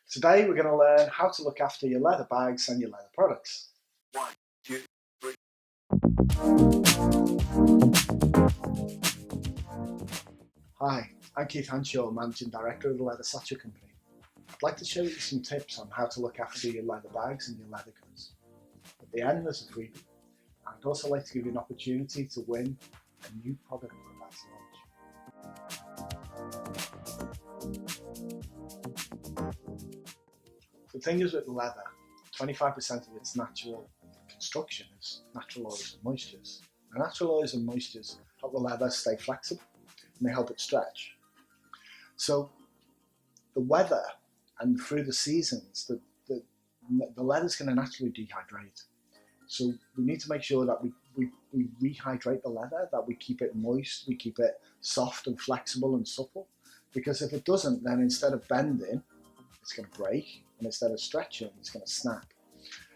Today we're going to learn how to look after your leather bags and your leather products. 1, 2, 3. Hi, I'm Keith Hanshaw, Managing Director of the Leather Satchel Co. I'd like to show you some tips on how to look after your leather bags and your leather goods. At the end there's a freebie. I'd also like to give you an opportunity to win a new product we're about to launch. The thing is with leather, 25% of its natural construction is natural oils and moistures. The natural oils and moistures help the leather stay flexible and they help it stretch. So the weather and through the seasons, the leather's going to naturally dehydrate. So we need to make sure that we rehydrate the leather, that we keep it moist, we keep it soft and flexible and supple. Because if it doesn't, then instead of bending, it's going to break, and instead of stretching, it's going to snap.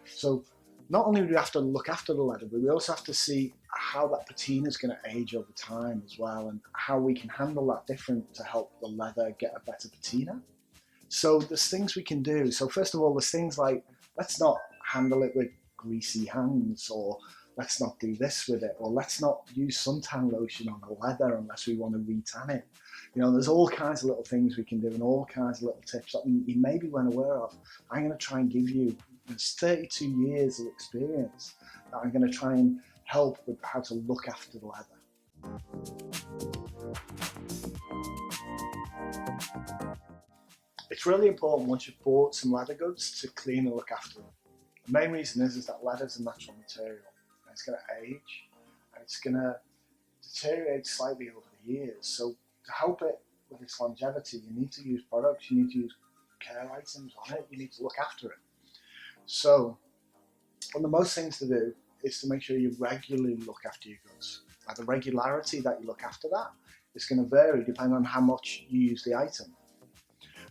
So not only do we have to look after the leather, but we also have to see how that patina is going to age over time as well, and how we can handle that different to help the leather get a better patina. So there's things we can do. So first of all, there's things like, let's not handle it with greasy hands, or let's not do this with it, or let's not use suntan lotion on the leather unless we want to re-tan it. You know, there's all kinds of little things we can do and all kinds of little tips that you maybe weren't aware of. I'm going to try and give you, there's 32 years of experience that I'm going to try and help with how to look after the leather. It's really important once you've bought some leather goods to clean and look after them. The main reason is that leather is a natural material. And it's going to age and it's going to deteriorate slightly over the years. So to help it with its longevity, you need to use products, you need to use care items on it, you need to look after it. So one of the most things to do is to make sure you regularly look after your goods. Now the regularity that you look after that is going to vary depending on how much you use the item.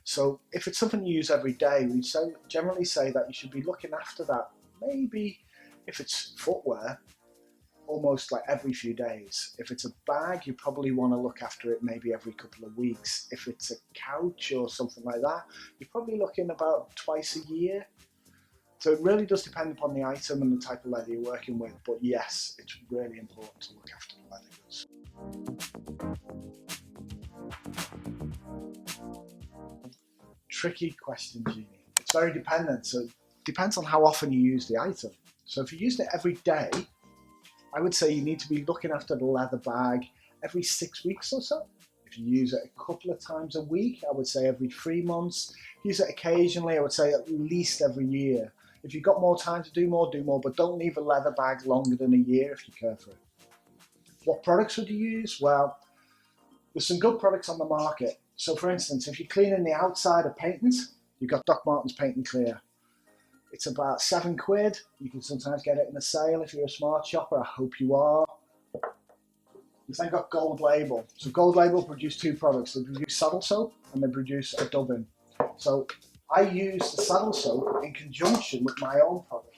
So if it's something you use every day, we generally say that you should be looking after that, maybe if it's footwear, almost like every few days. If it's a bag, you probably want to look after it maybe every couple of weeks. If it's a couch or something like that, you're probably looking about twice a year. So it really does depend upon the item and the type of leather you're working with, but yes, it's really important to look after the leather goods. Tricky question, Jeannie. It's very dependent, so it depends on how often you use the item. So if you used it every day, I would say you need to be looking after the leather bag every 6 weeks or so. If you use it a couple of times a week, I would say every 3 months. Use it occasionally, I would say at least every year. If you've got more time to do more, but don't leave a leather bag longer than a year if you care for it. What products would you use? Well, there's some good products on the market. So for instance, if you're cleaning the outside of paintings, you've got Doc Martens Paint and Clear. It's about £7. You can sometimes get it in a sale if you're a smart shopper. I hope you are. You've then got Gold Label. So Gold Label produce two products. They produce saddle soap and they produce a dubbing. So I use the saddle soap in conjunction with my own product,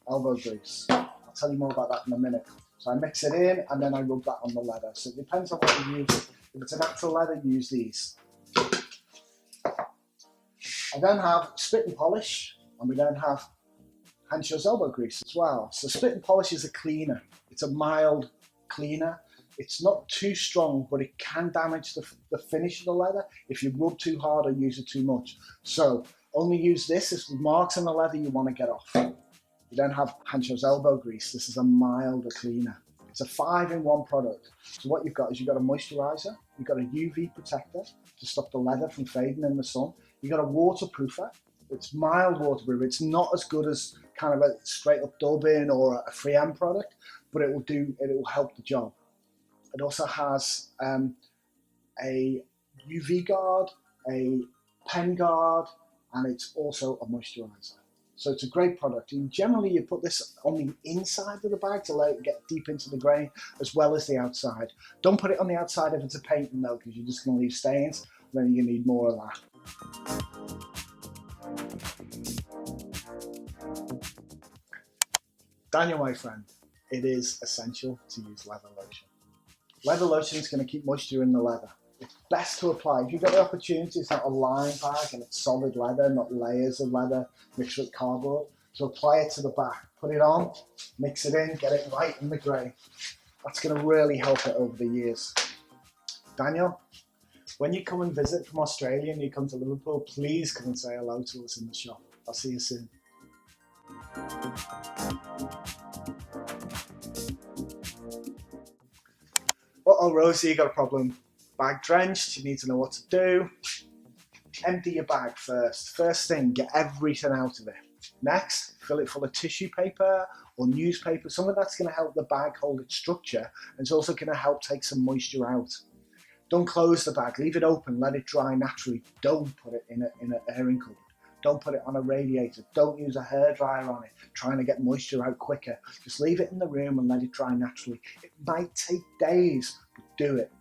elbow grease. I'll tell you more about that in a minute. So I mix it in and then I rub that on the leather. So it depends on what you use. If it's a natural leather, use these. I then have Spit and Polish, and we then have Hanshaw's elbow grease as well. So Spit and Polish is a cleaner. It's a mild cleaner. It's not too strong, but it can damage the finish of the leather if you rub too hard or use it too much. So only use this if the marks on the leather you want to get off. You then have Hanshaw's elbow grease. This is a milder cleaner. It's a 5-in-1 product. So what you've got is you've got a moisturizer, you've got a UV protector to stop the leather from fading in the sun. You've got a waterproofer. It's mild waterproof. It's not as good as kind of a straight up dubbing or a 3M product, but it will help the job. It also has a UV guard, a pen guard, and it's also a moisturizer. So it's a great product. And generally you put this on the inside of the bag to let it get deep into the grain, as well as the outside. Don't put it on the outside if it's a painting though, because you're just going to leave stains. Then you need more of that. Daniel, my friend, it is essential to use leather lotion. Leather lotion is going to keep moisture in the leather. It's best to apply, if you've got the opportunity, it's not a lined bag and it's solid leather, not layers of leather mixed with cardboard. So apply it to the back, put it on, mix it in, get it right in the grey. That's going to really help it over the years. Daniel, when you come and visit from Australia and you come to Liverpool, please come and say hello to us in the shop. I'll see you soon. Uh-oh, Rosie, you got a problem. Bag drenched, you need to know what to do. Empty your bag first. First thing, get everything out of it. Next, fill it full of tissue paper or newspaper, something that's going to help the bag hold its structure, and it's also going to help take some moisture out. Don't close the bag, leave it open, let it dry naturally. Don't put it in an airing cupboard. Don't put it on a radiator. Don't use a hairdryer on it, trying to get moisture out quicker. Just leave it in the room and let it dry naturally. It might take days, but do it.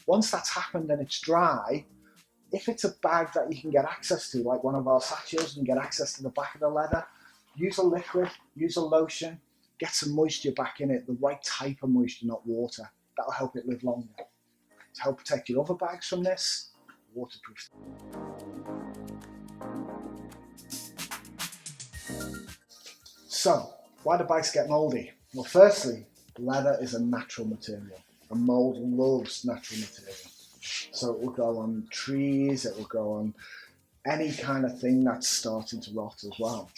Once that's happened and it's dry, if it's a bag that you can get access to, like one of our satchels, and get access to the back of the leather, use a liquid, use a lotion, get some moisture back in it, the right type of moisture, not water. That'll help it live longer. To help protect your other bags from this, waterproof. So, why do bags get mouldy? Well, firstly, leather is a natural material, and mould loves natural material. So it will grow on trees, it will grow on any kind of thing that's starting to rot as well.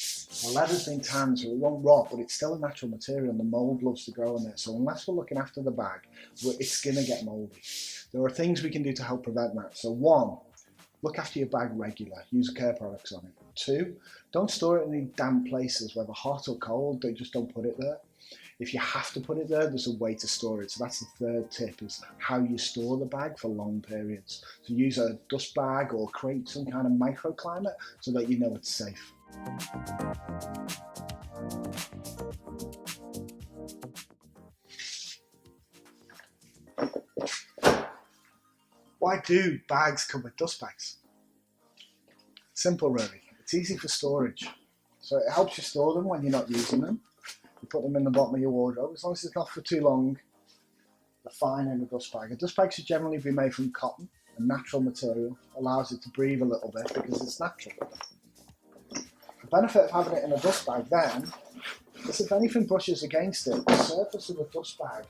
The leather's been tanned, so it won't rot, but it's still a natural material, and the mould loves to grow in there. So unless we're looking after the bag, it's going to get mouldy. There are things we can do to help prevent that. So 1, look after your bag regular. Use care products on it. 2, don't store it in any damp places, whether hot or cold. Just don't put it there. If you have to put it there, there's a way to store it. So that's the third tip, is how you store the bag for long periods. So use a dust bag or create some kind of microclimate so that you know it's safe. Why do bags come with dust bags? Simple really. It's easy for storage. So it helps you store them when you're not using them. You put them in the bottom of your wardrobe. As long as it's not for too long, they're fine in a dust bag. A dust bag should generally be made from cotton, a natural material. Allows it to breathe a little bit because it's natural. The benefit of having it in a dust bag then is if anything brushes against it, the surface of the dust bag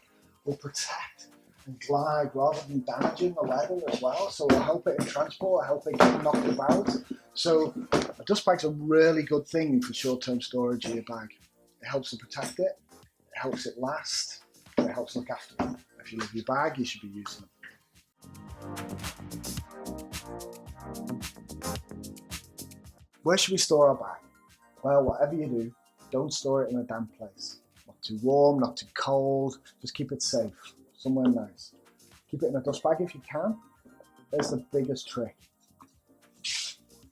will protect and glide rather than damaging the leather as well. So it'll help it in transport, help it get knocked about. So a dust bag's a really good thing for short-term storage of your bag. It helps to protect it, it helps it last, and it helps look after it. If you love your bag, you should be using it. Where should we store our bag? Well, whatever you do, don't store it in a damp place. Not too warm, not too cold, just keep it safe, somewhere nice. Keep it in a dust bag if you can. There's the biggest trick.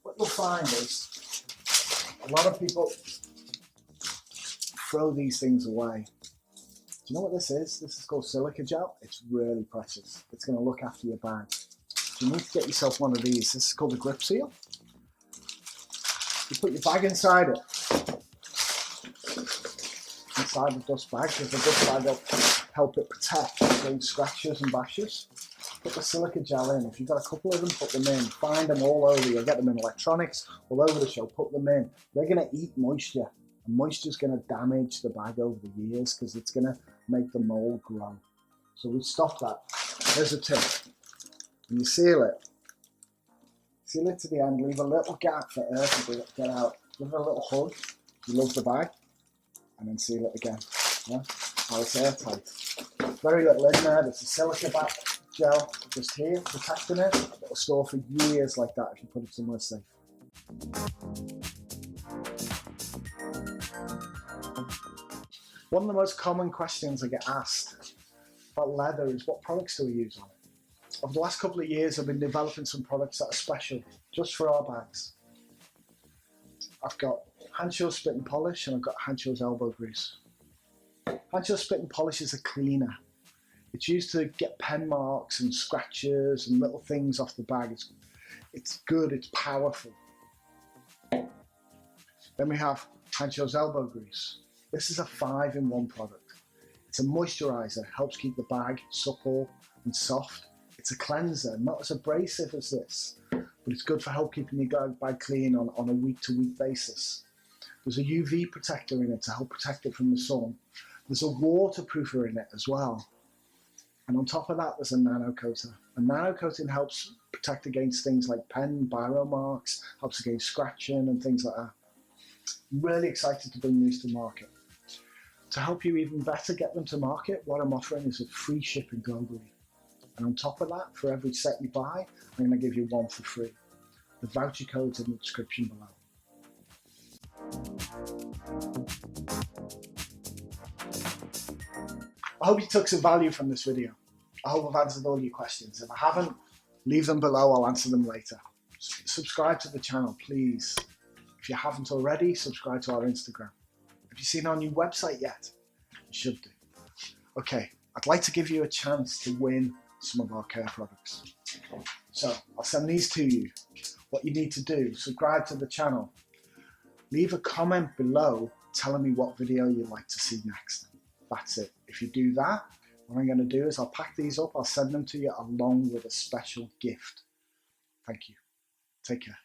What you'll find is a lot of people throw these things away. Do you know what this is? This is called silica gel. It's really precious. It's going to look after your bag. So you need to get yourself one of these. This is called a grip seal. You put your bag inside it. Inside the dust bag, because the dust bag will help it protect against scratches and bashes. Put the silica gel in. If you've got a couple of them, put them in. Find them all over. You'll get them in electronics, all over the show. Put them in. They're going to eat moisture. And moisture is going to damage the bag over the years because it's going to make the mould grow. So we stop that. There's a tip. When you seal it to the end, leave a little gap for air to get out. Give it a little hug. You love the bag. And then seal it again. Yeah? Now it's airtight. Very little in there. There's a silica gel just here protecting it. It'll store for years like that if you put it somewhere safe. One of the most common questions I get asked about leather is what products do we use on it? Over the last couple of years I've been developing some products that are special just for our bags. I've got Hanshaw Spit and Polish and I've got Hanshaw's Elbow Grease. Hanshaw Spit and Polish is a cleaner. It's used to get pen marks and scratches and little things off the bag. It's good, it's powerful. Then we have Hanshaw's Elbow Grease. This is a 5-in-1 product. It's a moisturizer, helps keep the bag supple and soft. It's a cleanser, not as abrasive as this, but it's good for help keeping your bag clean on a week-to-week basis. There's a UV protector in it to help protect it from the sun. There's a waterproofer in it as well. And on top of that, there's a nano coater. And nano coating helps protect against things like pen, biro marks, helps against scratching and things like that. I'm really excited to bring these to market. To help you even better get them to market, what I'm offering is a free shipping globally. And on top of that, for every set you buy, I'm going to give you one for free. The voucher code's in the description below. I hope you took some value from this video. I hope I've answered all your questions. If I haven't, leave them below, I'll answer them later. Subscribe to the channel, please. If you haven't already, subscribe to our Instagram. Have you seen our new website yet? You should do. Okay, I'd like to give you a chance to win some of our care products. So I'll send these to you. What you need to do, subscribe to the channel. Leave a comment below telling me what video you'd like to see next. That's it. If you do that, what I'm going to do is I'll pack these up, I'll send them to you along with a special gift. Thank you. Take care.